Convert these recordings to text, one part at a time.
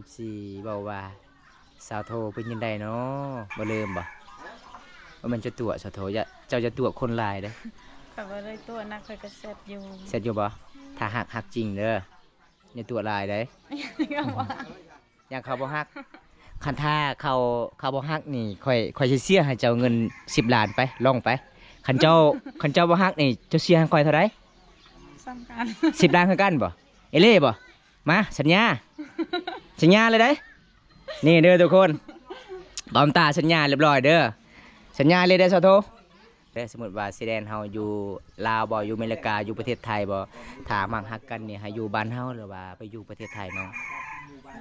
FC เบาว่าสาวโทเป็นยังไงเนาะบ่ลืมบ่ว่ามันจะตัวสาวโทเจ้าจะตัวคนหลายเด้อ ขับอะไรตัวนักเคยกระเซ็ดอยู่ เสร็จอยู่บ่ถ้าหักจริงเด้ออย่าตัวหลายเด้ ก็ว่า อย่างเขาบ่ฮักคันท่าเขาบ่ฮักนี่ค่อยสิเสียให้เจ้าเงิน10 ล้านไปลองไปคันเจ้าบ่ฮักนี่เจ้าเสียให้ค่อยเท่าใด สำคัญ 10 ล้านคือกันบ่เอเล่บ่มาสัญญาเลยเด้นี่เด้อทุกคนตอมตาสัญญาเรียบร้อยเด้อสัญญาเลยเด้อสาวโทเด้อสมมุติว่าสิแดนเฮาอยู่ลาวบ่อยู่อเมริกาอยู่ประเทศไทยบ่ถ้ามักฮักกันนี่ให้อยู่บ้านเฮาหรือว่าไปอยู่ประเทศไทยเนาะ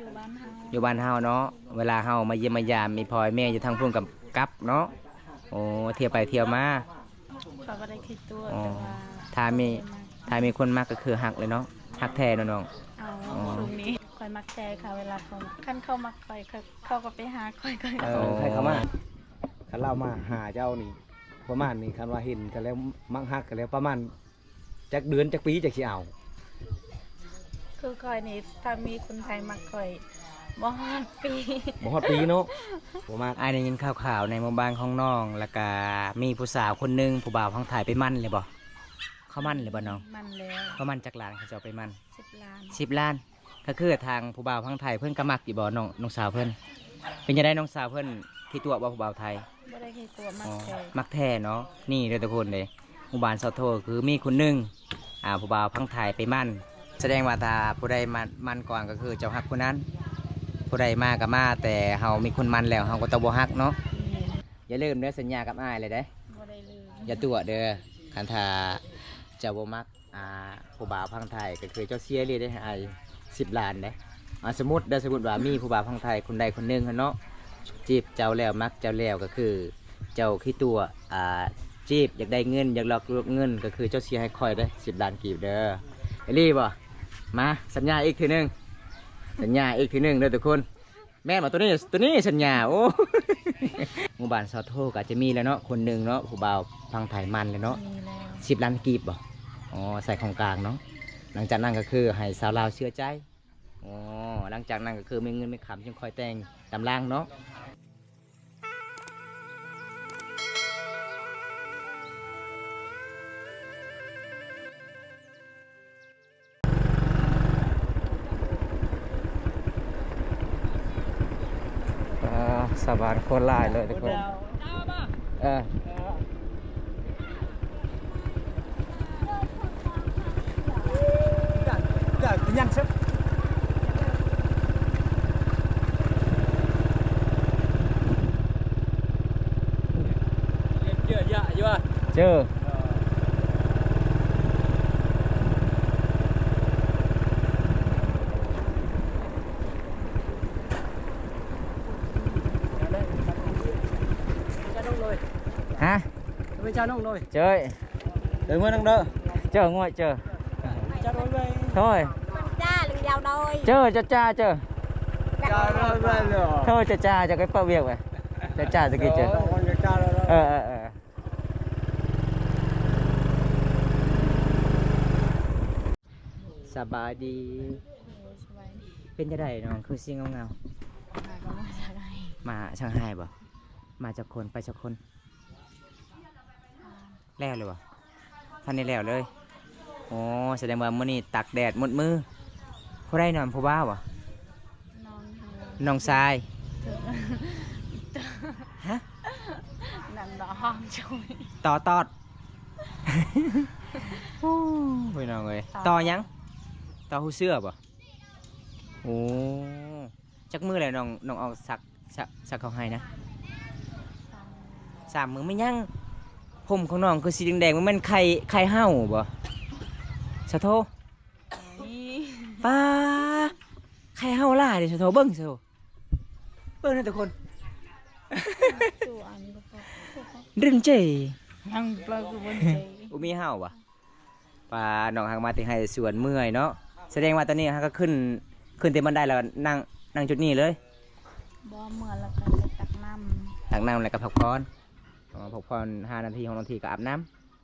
อยู่บ้านเฮา อยู่บ้านเฮาเนาะเวลาเฮามาเยี่ยมมายามมีพ่อแม่อยู่ทางพุ่นกับกับเนาะโอ้เที่ยวไปเที่ยวมา เขาก็ได้คิดตัว อ๋อ แต่ว่า ถ้ามีคนมากก็คือหักเลยเนาะหักแท้เนาะน้อง เอา อ๋อ ตรงนี้คอยมักใจค่ะเวลาเขาขั้นเข้ามาคอยเขาก็ไปหาคอย ใครเข้ามาคันเรามาหาเจ้านี่ประมาณนี้คันว่าเห็นกันแล้วมักฮักกันแล้วประมาณจักเดือนจักปีจักสิเอา คือคอยนี่ถ้ามีคนไทยมักคอยบ่ฮอดปี บ่ฮอดปีเนาะบ่มาก อ้ายได้ยินข่าวๆในหมู่บ้านของน้องแล้วก็มีผู้สาวคนหนึงผู้บ่าวพังถ่ายไปมั่นเลยบ่เขามั่นเลยบ่น้อง มันแล้ว เขามั่นจักหลานเขาจะเอาไปมั่น 10 ล้าน 10 ล้านก็คือทางผู้บ่าวพังไทยเพิ่นก็มักอยู่บ่น้องสาวเพิ่นเป็นจังได๋น้องสาวเพิ่นที่ตัวบ่ผู้บ่าวไทย บ่ได้คิดตัวมัก อ๋อ ใจ มักแท้เนาะนี่เลยทุกคนเลยหมู่บ้านเสาโทคือมีคนหนึงผู้บ่าวพังไทยไปมั่นแสดงว่าถ้าผู้ใดมั่นก่อนก็คือเจ้าฮักผู้นั้นผู้ใดมาก็มาแต่เฮามีคนมั่นแล้วเฮาก็ต้องบ่ฮักเนาะ นี่ อย่าลืมเด้อสัญญากับอ้ายเลยเด้ บ่ได้ลืม อย่าตัวเด้อคันถ้าเจ้าบ่มักผู้บ่าวพังไทยก็คือเจ้าเสียเลยได้อ้าย10 ล้านเด้สมมุติว่ามีผู้บ่าวพังไทยคนใดคนหนึงหั้นเนาะจีบเจ้าแล้วมักเจ้าแล้วก็คือ เจ้าขี้ตัวจีบอยากได้เงินอยากหลอกลวงเงินก็คือเจ้าเสียให้คอยได้10 ล้านกีบเด้อเอลี่บ่มาสัญญาอีกทีหนึงสัญญาอีกทีหนึงเด้อทุกคนแม่นบ่ตัวนี้สัญญาโอ้ หมู่บ้านซอโทก็อาจจะมีแล้วเนาะคนหนึ่งเนาะผู้บ่าวพังไทยมันเลยเนาะ มีแล้ว 10 ล้านกีบบ่อ๋อใส่ของกลางเนาะหลังจากนั้นก็คือให้สาวลาวเชื่อใจอ๋อหลังจากนั้นก็คือมีเงินมีคำจึงคอยแต่งตำล่างเนาะ สบายโคตรลายเลยทุกคนเออยันเซฟ เจอฮะ ไปเจ้าน้องเลย เจอ เดินมาน้องเด้อ เจอง่วยเจอ เจ้าน้องเลย thôi cha lưng dao đôi chơi cho cha chơi เจ้าน้องเลยเหรอ thôi cho cha cho cái bao việc vậy cho cha cho cái chơi คนจะเจ้าแล้ว สบายดี สบายดี เป็นจะได้น้องคือสิ่งเงา ก็มาจากไหน ๆมาช่างไห้บ่มาจากคนไปจากคนแล้วเลยบ่ท่านนี้แล้วเลยโอ้แสดงว่ามื้อนี้ตักแดดหมดมือผู้ได้นอนผู้บ้าวบ่ นอน น้องทราย ถึง ฮะ นั่นดอกห้องช่วย ต่อตอด โอ้ยน้องเอ้ยต่อยังต่อหูเสื้อบ่โอ้จักมือเลยน้องเอาสักเขาให้นะ3 มือไม่ยั่งผมของน้องคือสีแดงๆมันเป็นไข่เห่าบ่สะโท นี่ ป้าไข่เห่าล่าดิสะโทเบิ้งสะโทเบิ้งนะทุกคน ตัวอันก็พอ เรื่องเจ ยังเปล่าคือบนใจ อุมีเห่าบ่ป้าน้องหางมาติให้สวนเมื่อยเนาะแสดงว่าตอนนี้ฮะก็ขึ้นเต็มบันไดแล้วนั่งจุดนี้เลย บ่เมื่อแล้วก็จะตักน้ ตักน้ำแล้วก็พักผ่อนพักผ่อน5 นาที6 นาทีก็อาบน้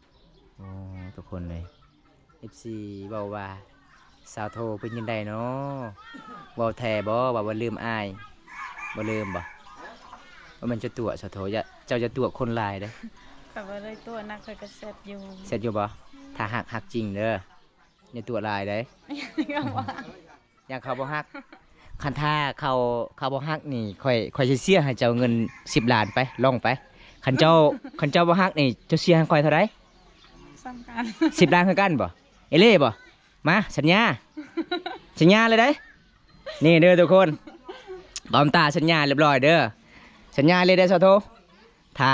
ำโอ้ทุกคนเลย FC เบาว่า สาวโทเป็นยังไงเนาะเว้าแท้บ่ว่าบ่ลืมอ้ายบ่ลืมบ่ว่ามันจะตัวสาวโทเจ้าจะตัวคนหลายเด้อ ก็บ่ได้ตัวนักข่อยก็เสร็จอยู่ เสร็จอยู่บ่ถ้าหักจริงเด้ออย่าตัวหลายเด้อ ก็ว่า อย่างเขาบ่ฮักคันท่าเขาบ่ฮักนี่ค่อยสิเสียให้เจ้าเงิน10 ล้านไปลองไปคันเจ้าบ่ฮักนี่เจ้าเสียให้ค่อยเท่าใด สำคัญ 10 ล้านคือกันบ่เอเล่บ่มาสัญญาเลยเด้นี่เด้อทุกคนบอมตาสัญญาเรียบร้อยเด้อสัญญาเลยเด้อสาวโทถ้า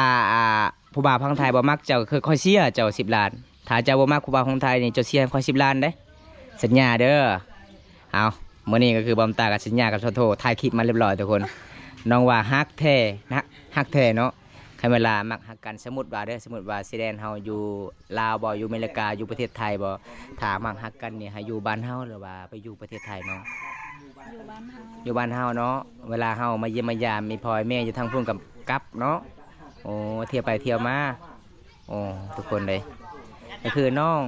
ผู้บ่าวพังไทยบ่มักเจ้าก็คือค่อยเสียเจ้า10 ล้านถ้าเจ้าบ่มักผู้บ่าวพังไทยนี่เจ้าเสียให้ค่อย10 ล้านเด้สัญญาเด้อเอามื่อนี้ก็คือบอมตากับสัญญากับชโทถ่ายคลิปมาเรียบร้อยทุกคนน้องว่าฮักแท้นะฮักแท้เนาะใครเวลามักฮักกันสมมุติว่าเด้อสมมุติว่าซีแดนเฮาอยู่ลาวบ่อยู่อเมริกาอยู่ประเทศไทยบ่ถ้ามักฮักกันนี่ให้อยู่บ้านเฮาหรือว่าไปอยู่ประเทศไทยเนาะ อยู่บ้านเฮา อยู่บ้านเฮาเนาะเวลาเฮามาเยี่ยมมายามมีพ่อแม่อยู่ทางพุ่นกับกับเนาะโอ้เที่ยวไปเที่ยวมาโอ้ทุกคนเลยก็คือน้อง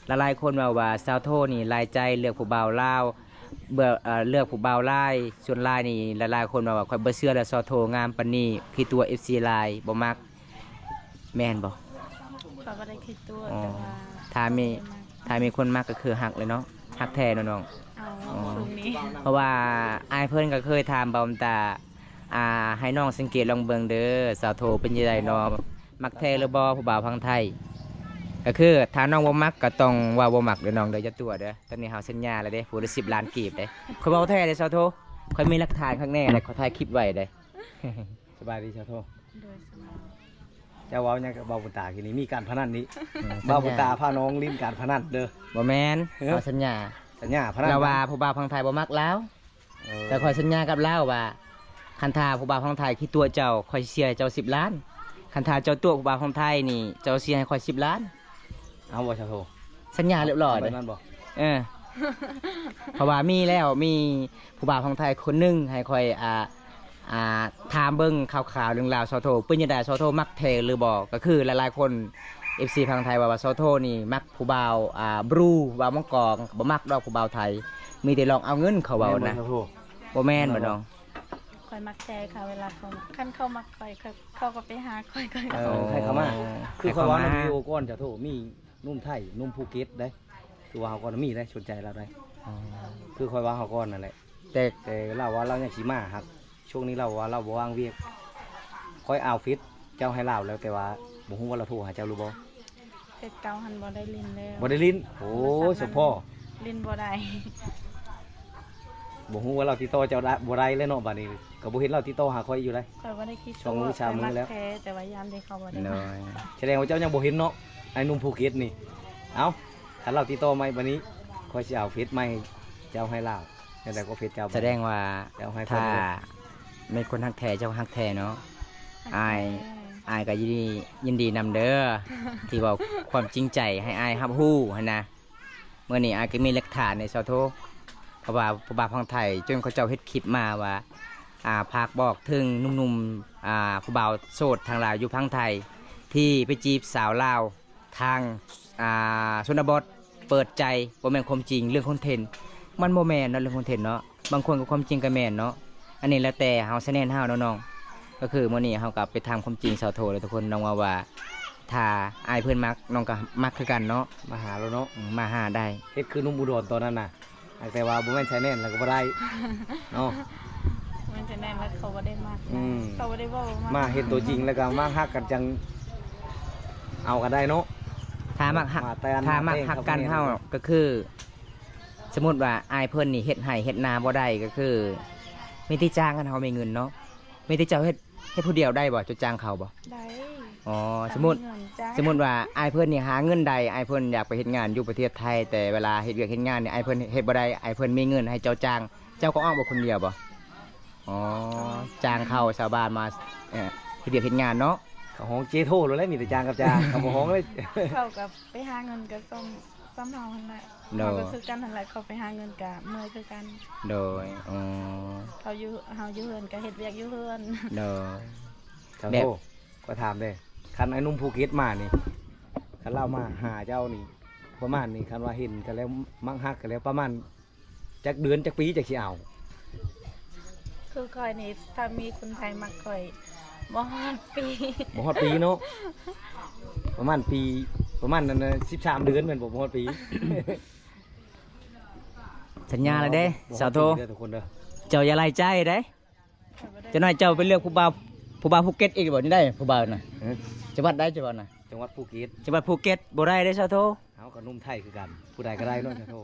หลายๆคนว่าสาวโทนี่ลายใจเลือกผู้บ่าวลาวเบื่อเลือกผู้บ่าวลายส่วนลายนี่หลายๆคนว่าค่อยบ่เชื่อแล้วสาวโทงามปานนี้พี่ตัว FC ลายบ่มักแม่นบ่ ก็บ่ได้คิดตัว อ๋อ แต่ว่า ถ้ามีคนมักก็คือหักเลยเนาะหักแท้เนาะน้อง เอาตรงนี้ เพราะว่าอายเพิ่นก็เคยถามบอมตาให้น้องสังเกตลองเบิ่งเด้อสาวโทเป็นยังไงเนาะมักแท้หรือบ่ผู้บ่าวพังไทยก็คือถ้าน้องบ่มักก็ต้องว่าบ่มักเด้อน้องเด้ออย่าตัวเด้อตอนนี้เฮาสัญญาแล้วเด้ผู้ละ10 ล้านกีบเด้ข่อยเว้าแท้เด้อสาวโทข่อยมีหลักฐานข้างแน่เลยขอถ่ายคลิปไว้เด้ สบายดีชาวโท โดยสมอง เจ้าเว้าหยังกับเบาบุญตาทีนี้มีการพนันนี้เบาบุญตาพาน้องลิ้นการพนันเด้อ บ่แม่น เอ้อ เอาสัญญา สัญญาพนัน เราว่าผู้บ่าวพังไทยบ่มักแล้ว แต่ข่อยสัญญากับเล่าว่าคันทาผู้บ่าวของไทยคิดตัวเจ้าข่อยเสียให้เจ้า10 ล้านคันทาเจ้าตัวผู้บ่าวของไทยนี่เจ้าเสียให้ข่อย10 ล้าน เอาบ่ชาวโท สัญญาเรียบร้อย แบ เลย บนั้นบ่ เออเพราะว่ามีแล้วมีผู้บ่าวของไทยคนหนึงให้ข่อยถามเบิ่งข่าวๆเรื่องราวซอโทเป็นจังได๋ซอโทมักแท้หรือบ่ก็คือหลายๆคน FC พังไทยว่าซอโทนี่มักผู้บ่าวบรูบ่าวมังกรบ่มักดอกผู้บ่าวไทยมีแต่ลองเอาเงินเขาเว้านะ ชาวโท บ่แม่นบ่น้อง คอยมักใจค่ะเวลาเขาขั้นเข้ามักคอยเขาก็ไปหาคอย เออใครเข้ามาคือเขาว่าน้องวิวก้อนชาวโทมีนุ่มไทยนุ่มภูเก็ตได้คือว่าเขาก็มีได้สนใจเราได้คือคอยว่าเขาก้อนนั่นแหละ แต่ แต่เราว่าเรายังขี่ม้าครับช่วงนี้เราว่าเราบ่ว่างเวียกค่อยเอาฟิตเจ้าให้เราแล้วแต่ว่าบ่ฮู้ว่าเราโทรหาเจ้ารู้บ่ เพชรเก่าหันบ่ได้ลินแล้ว บ่ได้ลิ้นโอ้ยสุพ่อ ลินบ่ได้ บ่ฮู้ว่าเราติดต่อเจ้าได้บ่ได้เลยเนาะบัดนี้ก็บ่เห็นเราติดต่อหาค่อยอยู่เลย คอยบ่ได้คิด สองมื้อสามมื้อแล้ว ข้ยกท้แต่ว่ายามที่เขาบ่ได้ น้ มา อย แสดงว่าเจ้ายังบ่เห็นเนาะไอ้หนุ่มภูเก็ตนี่เอ้าถ้าเราติดต่อใหม่บัดนี้ค่อยสิเอาเฟซใหม่เจ้าให้เราแต่ก็เฟซเจ้า แสดงว่า เจ้าให้ ถ้า เพิ่นเลย ไม่คนฮักแท้เจ้าฮักแท้เนาะ อาย อายก็ยินดีนำเด้อ ที่บอกความจริงใจให้อายรับรู้หั่นนะเมื่อนี้อายก็มีหลักฐานในซอโทเพราะว่าผู้บ่าวพังไทยจนเขาเจ้าเฮ็ดคลิปมาว่าภาคบอกถึงหนุ่มๆผู้บ่าวโสดทางลาวอยู่พังไทย ที่ไปจีบสาวลาวทางชนบทเปิดใจบ่แม่นความจริงเรื่องคอนเทนต์มันบ่แม่นเนาะเรื่องคอนเทนต์เนาะบางคนก็ความจริงก็แม่นเนาะอันนี้แล้วแต่เฮาแสดงเฮาเนาะน้องก็คือมื้อนี้เฮาก็ไปทำความจริงสาวโทเลยทุกคนน้องว่าถ้าอายเพิ่นมักน้องก็มักคือกันเนาะ มาหาเราเนาะ มาหาได้ เฮ็ดคือหนุ่มอุดรตอนนั้นน่ะแต่ว่าบ่แม่นใช้แน่นแล้วก็บ่ได้เนาะ มันจะแน่ว่าเขาบ่ได้มาก อืม เขาบ่ได้บอกว่า มา มา เห็นตัวจริงแล้วก็มาฮักกันจังเอากันได้เนาะ ถ้ามักฮัก มาแต่อัน ถ้ามัก มาแต่ง ฮักกัน ครับ เฮาก็คือ สมมุติว่าอายเพิ่นนี่เฮ็ดให้เฮ็ดนาบ่ได้ก็คือมีที่จ้างกันเฮามีเงินเนาะมีที่เจ้าเฮ็ดผู้เดียวได้บ่จะจ้างเขาบ่ ได้ อ๋อสมมุติ เงินจ้า สมมุติว่าอายเพิ่นนี่หาเงินใดอายเพิ่นอยากไปเฮ็ดงานอยู่ประเทศไทย แต่เวลาเฮ็ดเวียกเฮ็ดงานนี่อายเพิ่นเฮ็ดบ่ได้อายเพิ่นมีเงินให้เจ้าจ้าง เจ้าก็อ้อมบ่คนเดียวบ่อ๋อจ้างเขาชาวบ้านมาเฮ็ดเวียกเฮ็ดงานเนาะ เขาห้องเจโทเลยแหละมีแต่จางกับจางเขาบ่ห้องเลย เขากับไปหาเงินกับซ้ำเฮาหั่นแหละ โด เขา ย ก็คือกันหั่นแหละเขาไปหาเงินกับเมื่อยคือกัน โดยอ๋อ เขาอยู่เฮาอยู่เฮือนก็เฮ็ดเวียกอยู่เฮือน โดย เจ้า แบบ โทก็ถามเด้คันไอ้หนุ่มภูเก็ตมานี่คันเรามาหาเจ้านี่ ประมาณนี้คันว่าเห็นกันแล้วมักฮักกันแล้วประมาณจักเดือนจักปีจักสิเอา คือคอยนี่ถ้ามีคนไทยมักคอยบ่ฮอดปี บ่ฮอดปีเนาะประมาณปีประมาณนั้นน่ะ13 เดือนแม่นบ่ฮอดปี สัญญาแล้วเด้สาวโท เด้อทุกคนเด้อ เจ้าอย่าไล่ใจเด้จะน้อยเจ้าไปเลือกผู้บ่าวภูเก็ตอีกบ่นี่ได้ผู้บ่าวน่ะ เอ้อ จังหวัดได้จังหวัดน่ะ จังหวัดภูเก็ต จังหวัดภูเก็ตบ่ได้เด้สาวโท เอากับหนุ่มไทยคือกัน ผู้ใดก็ได้เนาะจ้าโท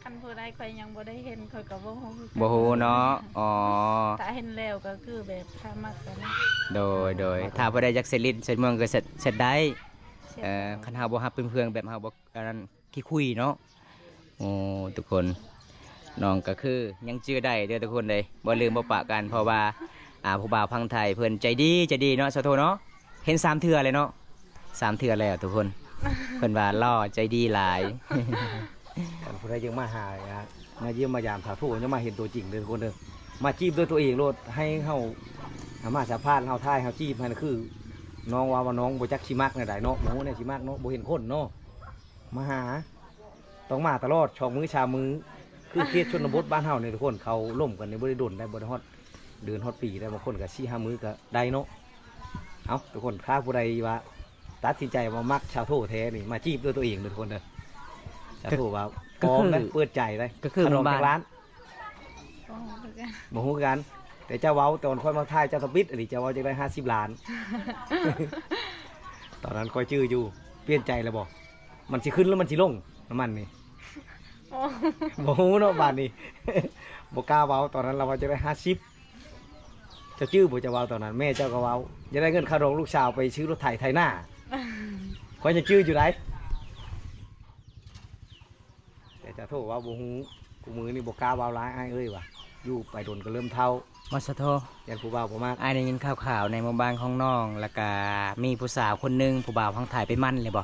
คันผู้ใดคอยยังบ่ได้เห็นคอยก็บ่ฮู้คือกัน บ่ฮู้เนาะอ๋อ ถ้าเห็นแล้วก็คือแบบถ้ามักกัน โดยถ้าบ่ได้จักเสร็จลิ้นเสร็จเมืองก็เสร็จได้ เสีย คันเฮาบ่ฮับเป็นเพื่อนแบบเฮาบ่อันนั้นขี้คุยเนาะโอ้ทุกคนน้องก็คือยังชื่อได้เด้อทุกคนเลยบ่ลืมบ่ปะกันเพราะว่าผู้บ่าวพังไทยเพิ่นใจดีเนาะสะโทเนาะเห็น3เทื่อเลยเนาะ3เทื่อแล้วทุกคนเพิ่นว่าล่อใจดีหลาย กันผู้ใดยังมาหานะมาเยี่ยมมายามสาวโทยังมาเห็นตัวจริงเลยทุกคนเด้อมาจีบด้วยตัวเองโลดให้เฮามาสัมภาษณ์เฮาทายเฮาจีบให้นั่นคือ น้องว่าน้องบ่จักสิมักแนวใดเนาะหมูเนี่ยสิมักเนาะบ่เห็นคนเนาะมาหาต้องมาตลอดช่องมือชามือคือเขตชนบทบ้านเฮาเนี่ยทุกคนเขาล่มกันในบ่ได้โดนได้บ่ได้ฮอดเดือนฮอดปีได้บางคนก็4-5 มื้อก็ได้เนาะเอาทุกคนถ้าผู้ใดว่าตัดสินใจมามักชาวโทแท้นี่มาจีบด้วยตัวเองเด้อทุกคนเด้อชาวโทว่าพร้อมได้เปิดใจได้ ก็คือ ขนม บ้าน จากร้าน บ่ฮู้คือกัน บ่ฮู้กัน แต่เจ้าเว้าตอนค่อยมาทายเจ้าสปิดอันนี้เจ้าเว้าจะได้50 ล้าน ตอนนั้นค่อยชื่ออยู่เปลี่ยนใจแล้วบอกมันสิขึ้นแล้วมันสิลงน้ำมันนี่ โอ้ บ่ฮู้เนาะบาดนี้ บ่กล้าเว้าตอนนั้นเราว่าจะได้50เจ้าชื่อบ่จะเว้าตอนนั้นแม่เจ้าก็เว้าจะได้เงินค่าดองลูกสาวไปซื้อรถไถหน้าค่อยจะชื่ออยู่ไหนแต่เจะโทษว่าบ่ฮู้กูมือนี่บ่กล้าเว้าร้ายอ้ายเอ้ยว่ะอยู่ไปโดนก็เริ่มเท่า มาสะโท ยันผู้บ่าวบ่มาก อ้ายได้ยินข่าวๆในหมู่บ้านของน้องแล้วก็มีผู้สาวคนหนึงผู้บ่าวพังไทยไปมั่นเลยบ่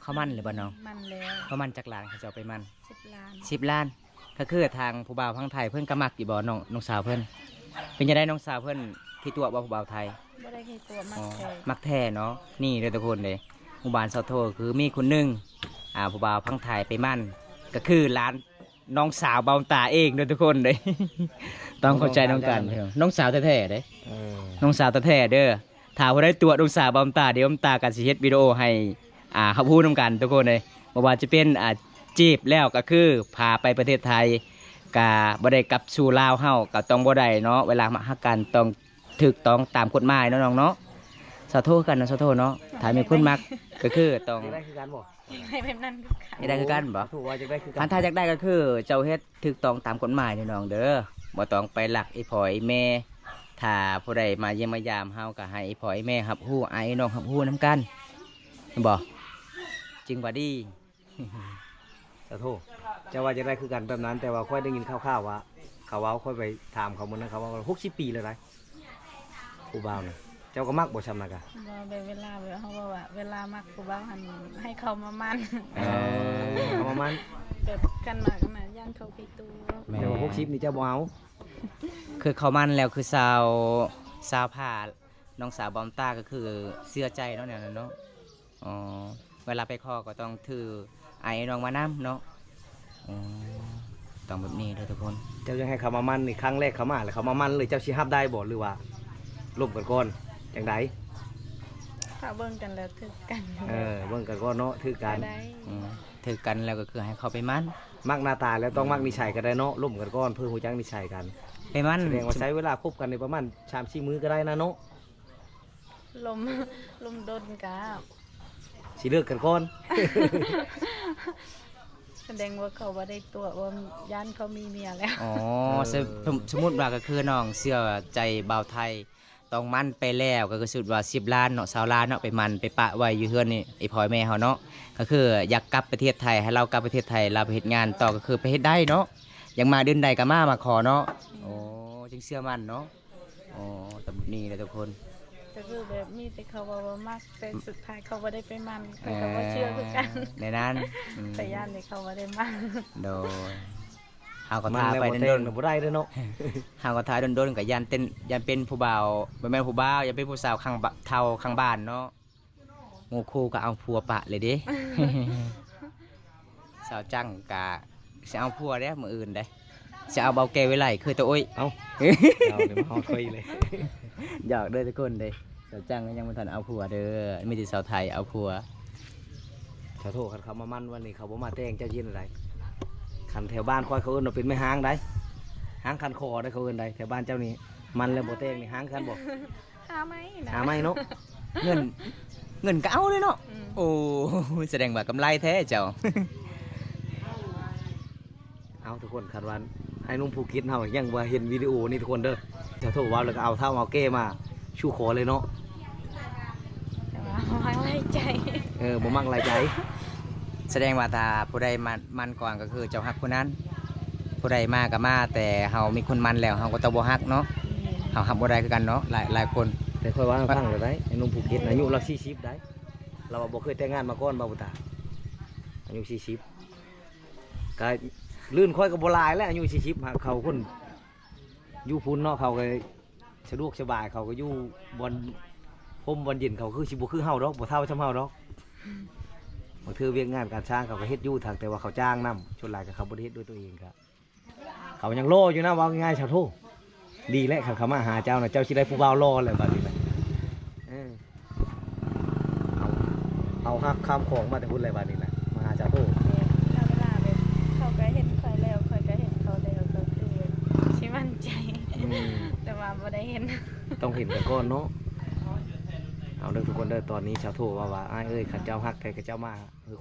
เขามั่นเลยบ่น้อง มันแล้ว เขามั่นจักหลานเขาจะเอาไปมั่น 10 ล้าน 10 ล้านก็คือทางผู้บ่าวพังไทยเพิ่นก็มักอยู่บ่น้องสาวเพิ่นเป็นจะได้น้องสาวเพิ่นที่ตัวบ่ผู้บ่าวไทย บ่ได้ให้ตัวมั อ๋ ก อ แท้ มักแท้เนาะนี่เด้อทุกคนเลยหมู่บ้านเสาโทคือมีคนหนึงผู้บ่าวพังไทยไปมั่นก็คือร้านน้องสาวเบาตาเองเด้อทุกคนเลย ต้องเข้าใจน้องกันพี่น้องน้องสาวแท้ๆเด้ เออ น้องสาวแท้ๆเด้อถ้าว่าได้ตัวน้องสาวเบาตาเดี๋ยวน้ำตากันสิเฮ็ดวิดีโอให้เขาพูดนํกันทุกคนเลยบ่ว่าจะเป็นจีบแล้วก็คือพาไปประเทศไทยก็บ่ได้กลับสู่ลาวเฮาก็ต้องบ่ได้เนาะเวลามาฮักกันต้องถูกต้องตามกฎหมายเนาะน้องเนาะสาโทกันนะสาโทเนาะถ้ามีคนมักก็คือต้อง จะได้คือกันบ่ ให้แบบนั้นคือกัน ให้ได้คือกันบ่ ถูกว่าจะได้คือกั คันถ้าอยากได้ก็คือเจ้าเฮ็ดถูกต้องตามกฎหมายเด้อน้องเด้อบ่ต้องไปลักไอ้พ่อไอ้แม่ถ้าผู้ใดมาเยี่ยมมายามเฮาก็ให้ไอ้พ่อไอ้แม่รับรู้ไอ้น้องรับรู้นํกันเห็นบ่จริงบ่ดี ขอโทษจะว่าจะได้คือกันแบบนั้น แต่ว่าค่อยได้ยินคร่าวๆว่า เขาเว้าค่อยไปถามเขาเหมือนนั้นเขาว่า60 ปีเลยนะผู้บ่าวน่ะเจ้าก็มักบ่ชำนักอะ บ่แบบเวลาแบบเขาบอกว่าเวลามักผู้บ่าวหันให้เขามามัน เอาประมาณ แบบกันมากนะย่างเขาไปตัว แม่ แต่ว่า60นี่เจ้าบ่เอา คือเขามันแล้วคือสาวผ่าน้องสาวบอมตาก็คือเสื้อใจเนาะเนี่ยเนาะอ๋อเวลาไปคอก็ต้องถือไอ้น้องมาน้ำเนาะอ๋อต้องแบบนี้เลยทุกคน เจ้ายังให้เขามามันนี่ครั้งแรกเขามาแล้วเขามามันเลยเจ้าสิรับได้บ่หรือว่าลบกันก่อนจังได ถ้าเบิ่งกันแล้วถึกกัน เบิ่งกันก่อนเนาะถือกัน ก็ได้ อืมถือกันแล้วก็คือให้เขาไปมัน มักหน้าตาแล้วต้องมักนิสัยก็ได้เนาะร่วมกันก่อนเพื่อฮู้จักนิสัยกัน ไปมัน แสดงว่าใช้เวลาคบกันในประมาณ3-4 มื้อก็ได้นะเนาะ ลม ลมดนกะ สิเลิกกันก่อน แสดงว่าเขาบ่ได้ตัวว่าย่านเขามีเมียแล้ว อ๋อสมมุติว่าก็คือน้องเสื้อใจบ่าวไทยต้องมันไปแล้วก็คือสุดว่า10 ล้านเนาะ20 ล้านเนาะไปมันไปปะไว้อยู่เฮือนนี่ไอ้พ่อแม่เฮาเนาะก็คืออยากกลับประเทศไทยให้เรากลับประเทศไทยเราไปเฮ็ดงานต่อก็คือไปเฮ็ดได้เนาะยังมาเดือนใดก็มาขอเนาะโอ้จึงเชื่อมั่นเนาะอ๋อตำนี้เลยทุกคน ก็คือแบบมีแต่เขาว่าบ่มักแต่สุดท้ายเขาบ่ได้ไปมันเขาก็บ่เชื่อคือกัน ในนั้นอืม แต่ย่านที่เขาบ่ได้มัน โดยเฮาก็ มัน ทา แล้ว ไป บ่ โด แต่ น งบ่ได้เด้อเนาะ ๆเฮาก็ทาโดนๆก็ยันเป็นผู้บ่าวบ่แม่นผู้บ่าวยันเป็นผู้สาวข้างเฒ่าข้างบ้านเนาะหมู่คู่ก็เอาผัวปะเลยเด้ สาวจังกะจะเอาผัวเด้อมื้ออื่นเด้จะเอาเบาแก้ไว้ไหลคือตัวโอ้ย เอาเอาเดี๋ยวมาเอาถ้วยเลย อยากเด้อทุกคนเด้สาวจังก็ยังบ่ทันเอาผัวเด้อมีแต่สาวไทยเอาผัว ขอโทษคันเขามามั่นวันนี้เขาบ่มาแต่งเจ้าเย็นอะไรคันแถวบ้านคอยเขาเอิ้นว่าเป็นแม่ห้างได้ห้างคันคอได้เขาเอิ้นได้แถวบ้านเจ้านี่มันแล้วบ่แต่งนี่ห้างคันบ่ หาไหมนะ หาไม่เนาะ เงินเงินก็เอาเลยเนาะ อืม โอ้แสดงว่ากำไรแท้เจ้า เอาทุกคนคันวันให้นุ่มภูเก็ตเฮายังบ่เห็นวิดีโอนี่ทุกคนเด้อขอโทษว่าแล้วก็เอาเท้าเอาแก้มาชูคอเลยเนาะ แต่ว่าหวังไรใจ บ่มั่งหลายใจ แสดงว่าถ้าผู้ใดมันก่อนก็คือเจ้าฮักผู้นั้น ผู้ใดมาก็มาแต่เฮามีคนมันแล้วเฮาก็ต้องบ่ฮักเนาะเฮาฮักบ่ได้คือกันเนาะหลายคน แต่ค่อยว่าให้ฟังเลยได้ไอ้นุ่มภูเก็ตอายุเรา40ได้เราบ่เคยแต่งงานมาก่อนบ่าวบุตาอายุ40ก็ลื่นค่อยก็บ่หลายแล้วอายุ40หาเขาคนอยู่พุ่นเนาะเขาก็สะดวกสบายเขาก็อยู่บนพมบนเย็นเขาคือสิบ่คือเฮาดอกบ่เท่าซำเฮาดอกบางเทื่อเวียกงานการสร้างเขาก็เฮ็ดอยู่ทางแต่ว่าเขาจ้างนํชนหลายก็เขาบ่ได้เฮ็ดด้วยตัวเองครับเขายังรออยู่นะว่าง่ายๆชาวโทดีแล้วคันเขามาหาเจ้าน่ะเจ้าสิได้ผู้บ่าวรอแล้วบัดนี้แหละเอาฮักข้ามของมาแต่พุ่นเลยบัดนี้แหละมาหาเจ้าโท ถ้าเวลาแบบเขาก็เห็นคอยแล้วคอยก็เห็นเขาแล้วก็คือชิมั่นใจ แต่ว่าบ่ได้เห็น ต้องเห็นกันก่อนเนาะเอาเด้อทุกคนเด้อตอนนี้ชาวโทว่าอ้ายเอ้ยขันเจ้าฮักใครกับเจ้ามา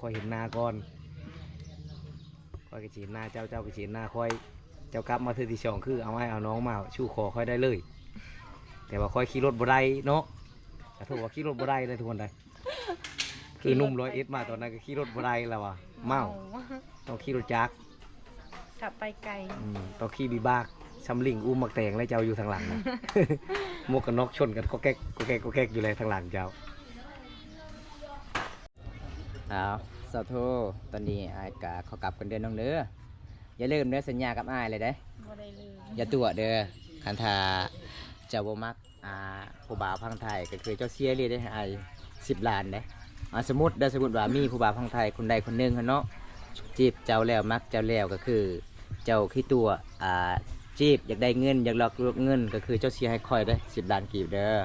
ค่อยเห็นหน้าก่อนค่อยกระจีนหน้าเจ้ากระจีนหน้าค่อยเจ้ากลับมาเธอที่สองคือเอาให้เอาน้องมาชูคอค่อยได้เลย แต่ว่าค่อยขี่รถบ่ได้เนาะชาวโทว่าขี่รถบ่ได้เลยทุกคนได้คือนุ่มร้อยเอ็ดมาตอนนั้นก็ขี่รถบ่ได้แล้วว่ะเมาต้องขี่รถจักร กลับไปไกล ต้องขี่บีบากซัมลิงอุ้มมักแตงแล้วเจ้าอยู่ทางหลังนะ หมวกกันน็อกชนกันก็แก๊กก็แก๊กก็แก๊กอยู่เลยทางหลังเจ้า เอาสาวโทตอนนี้อ้ายกะเขากลับกันเด้อน้องเด้ออย่าลืมเด้อสัญญากับอ้ายเลยเด้ บ่ได้ลืม อย่าตัวเด้อคันถ้าเจ้าบ่มักผู้บ่าวพังไทยก็คือเจ้าเสียเลยได้ไอ้10 ล้านเด้สมมุติว่ามีผู้บ่าวพังไทยคนใดคนหนึงเนาะจีบเจ้าแล้วมักเจ้าแล้วก็คือเจ้าขี้ตัวจีบอยากได้เงินอยากหลอกลวงเงินก็คือเจ้าเสียให้ข่อยได้10 ล้านกีบเด้อ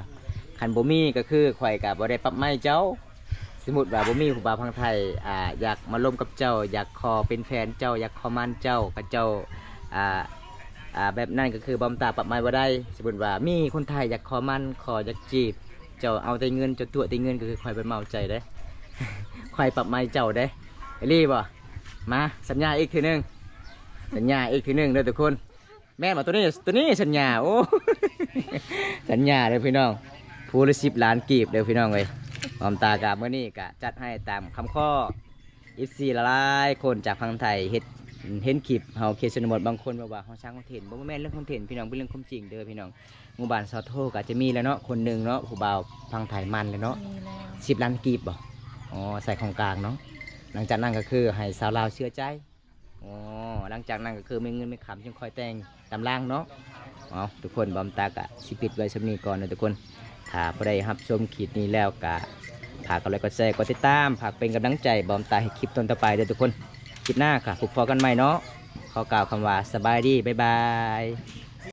คันบ่มีก็คือข่อยก็บ่ได้ปรับไม้เจ้าสมมุติว่าบ่มีผู้บ่าวพังไทยอยากมาร่วมกับเจ้าอยากขอเป็นแฟนเจ้าอยากขอมั่นเจ้ากับเจ้าแบบนั้นก็คือบอมตาปรับไม้บ่ได้สมมุติว่ามีคนไทยอยากขอมั่นขออยากจีบเจ้าเอาแต่เงินเจ้าตัวแต่เงินก็คือข่อยเป็นเมาใจเด้ ข่อยปรับไม้เจ้าเด้รีบบ่มาสัญญาอีกทีนึงสัญญาอีกทีนึงเด้อทุกคนแม่นบ่ตัวนี้สัญญาโอ้ สัญญาเด้อพี่น้องผู้ละ10 ล้านกีบเด้อพี่น้องเอ้ยบอมตากะมื้อนี้ก็จัดให้ตามคำข้อ FC ละลายคนจากพังไทยเห็นคลิปเฮาเคสชนบทบางคนว่าเฮาสร้างคอนเทนต์บ่แม่นเรื่องคอนเทนต์พี่น้องเป็นเรื่องความจริงเด้อพี่น้องหมู่บ้านซอโทก็จะมีแล้วเนาะคนหนึงเนาะผู้บ่าวพังไทยมันเลยเนาะ มีแล้ว 10 ล้านกีบบ่อ๋อใส่ของกลางเนาะหลังจากนั้นก็คือให้สาวลาวเชื่อใจอ๋อหลังจากนั้นก็คือมีเงินมีคำจึงคอยแต่งตามล่างเนาะอ๋อทุกคนบอมตากะสิปิดไว้สำนี้ก่อนนะทุกคนถ้าบ่ได้รับชมคลิปนี้แล้วก็ฝากกดไลค์กดแชร์กดติดตามฝากเป็นกำลังใจบอมตาให้คลิปต้นต่อไปเด้อทุกคนคลิปหน้าค่ะพบกันใหม่เนาะขอกล่าวคำว่าสบายดีบ๊ายบาย